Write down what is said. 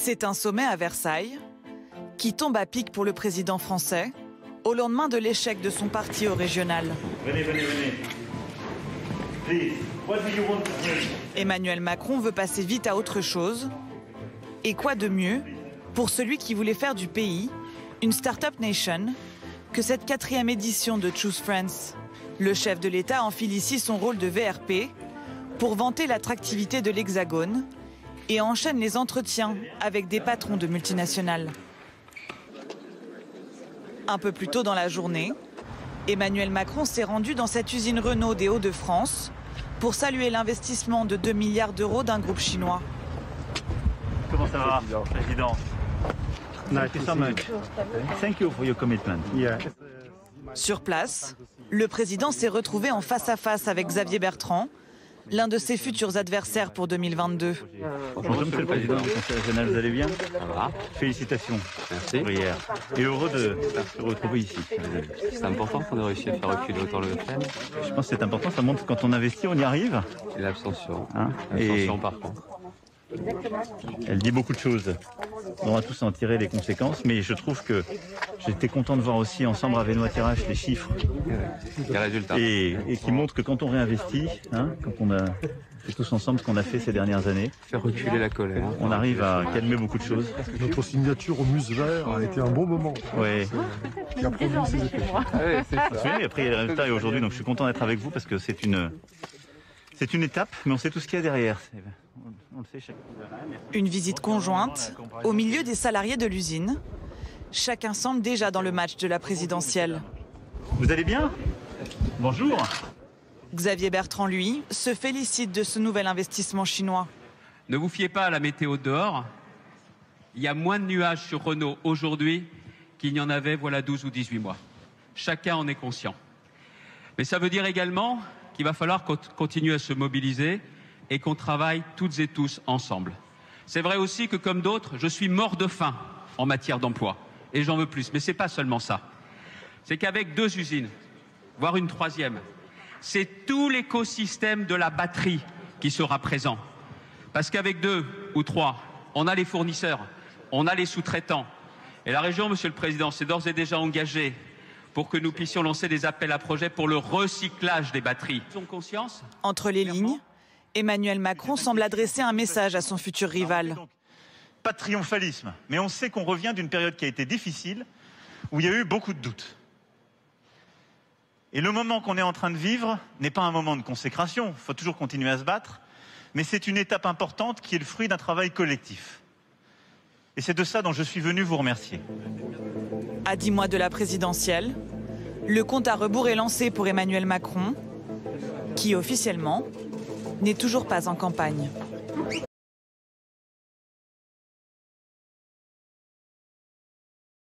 C'est un sommet à Versailles qui tombe à pic pour le président français au lendemain de l'échec de son parti au régional. Venez. Please, what do you want to hear? Emmanuel Macron veut passer vite à autre chose. Et quoi de mieux pour celui qui voulait faire du pays une Startup Nation que cette 4e édition de Choose France. Le chef de l'État enfile ici son rôle de VRP pour vanter l'attractivité de l'Hexagone et enchaîne les entretiens avec des patrons de multinationales. Un peu plus tôt dans la journée, Emmanuel Macron s'est rendu dans cette usine Renault des Hauts-de-France pour saluer l'investissement de 2 milliards d'euros d'un groupe chinois. Comment ça va, Président? Thank you so much. Thank you for your commitment. Sur place, le président s'est retrouvé en face-à-face avec Xavier Bertrand, l'un de ses futurs adversaires pour 2022. Bonjour Monsieur le Président, Conseil régional, vous allez bien? Ça va. Félicitations. Merci. Pour hier. Et heureux de se retrouver ici. C'est important qu'on ait réussi à faire reculer autant le FN. Je pense que c'est important, ça montre que quand on investit, on y arrive. Et l'abstention. Hein, L'abstention par contre. Elle dit beaucoup de choses. On va tous en tirer les conséquences, mais je trouve que j'étais content de voir aussi ensemble avec Benoît Tirage les chiffres Les résultats. et qui montrent que quand on réinvestit, hein, quand on a fait tous ensemble ce qu'on a fait ces dernières années, Faire reculer la colère. on arrive à calmer beaucoup de choses. Notre signature au Muse Vert a été un bon moment. Ouais. Qui a produit ses effets. Ah oui, c'est ça. Oui, après il y a les résultats et aujourd'hui, donc je suis content d'être avec vous parce que c'est une étape, mais on sait tout ce qu'il y a derrière. On le sait chaque fois. Une visite conjointe au milieu des salariés de l'usine. Chacun semble déjà dans le match de la présidentielle. Vous allez bien? Bonjour. Xavier Bertrand, lui, se félicite de ce nouvel investissement chinois. Ne vous fiez pas à la météo dehors. Il y a moins de nuages sur Renault aujourd'hui qu'il n'y en avait voilà 12 ou 18 mois. Chacun en est conscient. Mais ça veut dire également qu'il va falloir continuer à se mobiliser et qu'on travaille toutes et tous ensemble. C'est vrai aussi que, comme d'autres, je suis mort de faim en matière d'emploi. Et j'en veux plus. Mais ce n'est pas seulement ça. C'est qu'avec 2 usines, voire une 3e, c'est tout l'écosystème de la batterie qui sera présent. Parce qu'avec 2 ou 3, on a les fournisseurs, on a les sous-traitants. Et la région, Monsieur le Président, s'est d'ores et déjà engagée pour que nous puissions lancer des appels à projets pour le recyclage des batteries. Ils ont conscience ? Entre les lignes, Emmanuel Macron semble adresser un message à son futur rival. Pas de triomphalisme, mais on sait qu'on revient d'une période qui a été difficile, où il y a eu beaucoup de doutes. Et le moment qu'on est en train de vivre n'est pas un moment de consécration, il faut toujours continuer à se battre, mais c'est une étape importante qui est le fruit d'un travail collectif. Et c'est de ça dont je suis venu vous remercier. À 10 mois de la présidentielle, le compte à rebours est lancé pour Emmanuel Macron, qui officiellement n'est toujours pas en campagne.